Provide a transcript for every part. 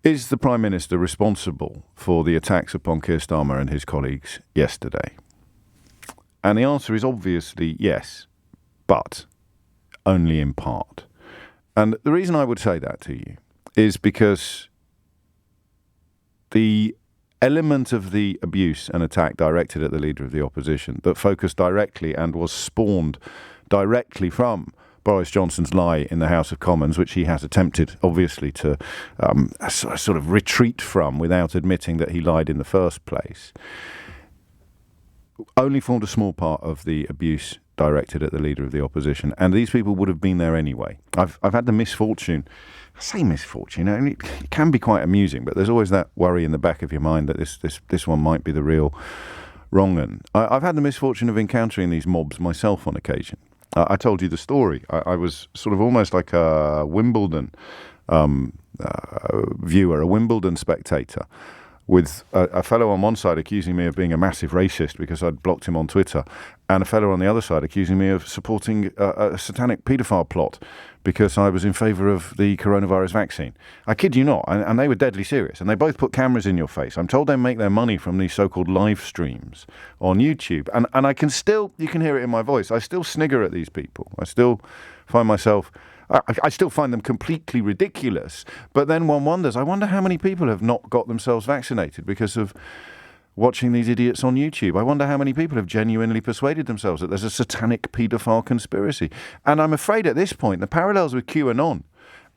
Is the Prime Minister responsible for the attacks upon Keir Starmer and his colleagues yesterday? And the answer is obviously yes, but only in part. And the reason I would say that to you is because the element of the abuse and attack directed at the leader of the opposition that focused directly and was spawned directly from Boris Johnson's lie in the House of Commons, which he has attempted, obviously, to sort of retreat from without admitting that he lied in the first place, only formed a small part of the abuse directed at the leader of the opposition. And these people would have been there anyway. I've had the misfortune, I say misfortune, I mean, it can be quite amusing, but there's always that worry in the back of your mind that this one might be the real wrong one. I've had the misfortune of encountering these mobs myself on occasion. I told you the story. I was sort of almost like a Wimbledon viewer, a Wimbledon spectator, with a fellow on one side accusing me of being a massive racist because I'd blocked him on Twitter, and a fellow on the other side accusing me of supporting a satanic paedophile plot because I was in favour of the coronavirus vaccine. I kid you not, and they were deadly serious, and they both put cameras in your face. I'm told they make their money from these so-called live streams on YouTube, and I can still, you can hear it in my voice, I still snigger at these people. I still find myself... I still find them completely ridiculous. But then one wonders, I wonder how many people have not got themselves vaccinated because of watching these idiots on YouTube. I wonder how many people have genuinely persuaded themselves that there's a satanic paedophile conspiracy. And I'm afraid at this point, the parallels with QAnon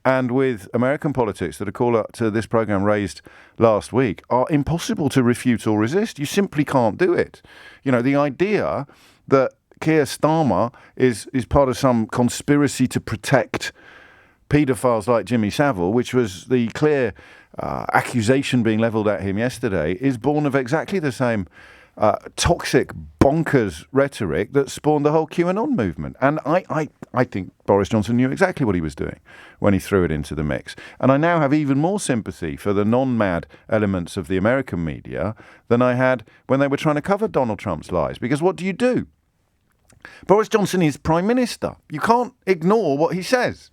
and with American politics that a caller to this programme raised last week are impossible to refute or resist. You simply can't do it. You know, the idea that Keir Starmer is part of some conspiracy to protect paedophiles like Jimmy Savile, which was the clear accusation being levelled at him yesterday, is born of exactly the same toxic, bonkers rhetoric that spawned the whole QAnon movement. And I think Boris Johnson knew exactly what he was doing when he threw it into the mix. And I now have even more sympathy for the non-mad elements of the American media than I had when they were trying to cover Donald Trump's lies. Because what do? Boris Johnson is Prime Minister. You can't ignore what he says.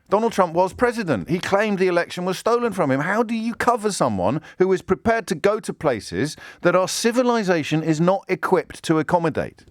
Donald Trump was president. He claimed the election was stolen from him. How do you cover someone who is prepared to go to places that our civilization is not equipped to accommodate?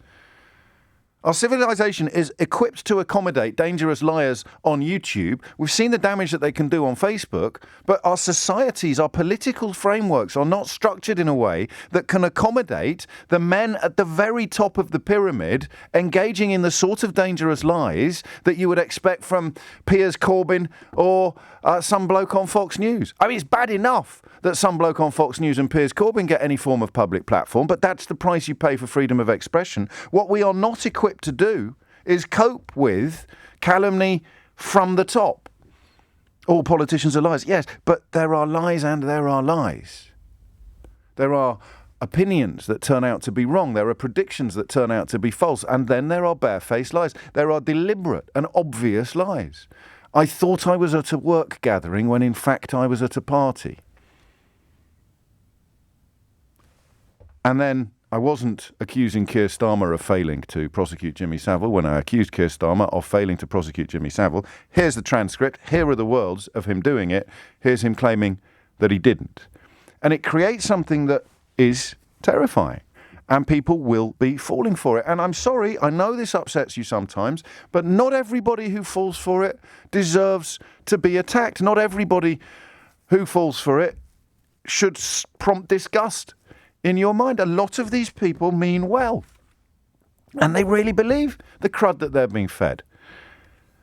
Our civilization is equipped to accommodate dangerous liars on YouTube. We've seen the damage that they can do on Facebook, but our societies, our political frameworks are not structured in a way that can accommodate the men at the very top of the pyramid engaging in the sort of dangerous lies that you would expect from Piers Corbyn or some bloke on Fox News. I mean, it's bad enough that some bloke on Fox News and Piers Corbyn get any form of public platform, but that's the price you pay for freedom of expression. What we are not equipped to do is cope with calumny from the top. All politicians are liars. Yes, but there are lies and there are lies. There are opinions that turn out to be wrong. There are predictions that turn out to be false. And then there are barefaced lies. There are deliberate and obvious lies. I thought I was at a work gathering when in fact I was at a party. And then I wasn't accusing Keir Starmer of failing to prosecute Jimmy Savile when I accused Keir Starmer of failing to prosecute Jimmy Savile. Here's the transcript. Here are the words of him doing it. Here's him claiming that he didn't. And it creates something that is terrifying. And people will be falling for it. And I'm sorry, I know this upsets you sometimes, but not everybody who falls for it deserves to be attacked. Not everybody who falls for it should prompt disgust in your mind. A lot of these people mean well. And they really believe the crud that they're being fed.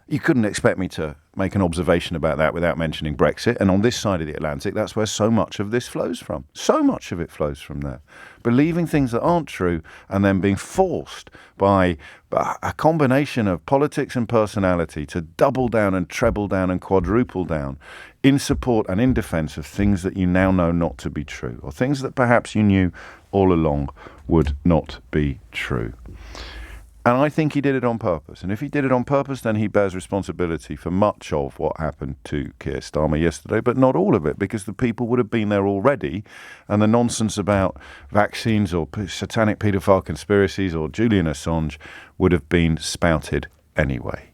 You couldn't expect me to make an observation about that without mentioning Brexit. And on this side of the Atlantic, that's where so much of this flows from. So much of it flows from there. Believing things that aren't true and then being forced by a combination of politics and personality to double down and treble down and quadruple down in support and in defence of things that you now know not to be true, or things that perhaps you knew all along would not be true. And I think he did it on purpose. And if he did it on purpose, then he bears responsibility for much of what happened to Keir Starmer yesterday, but not all of it, because the people would have been there already. And the nonsense about vaccines or satanic paedophile conspiracies or Julian Assange would have been spouted anyway.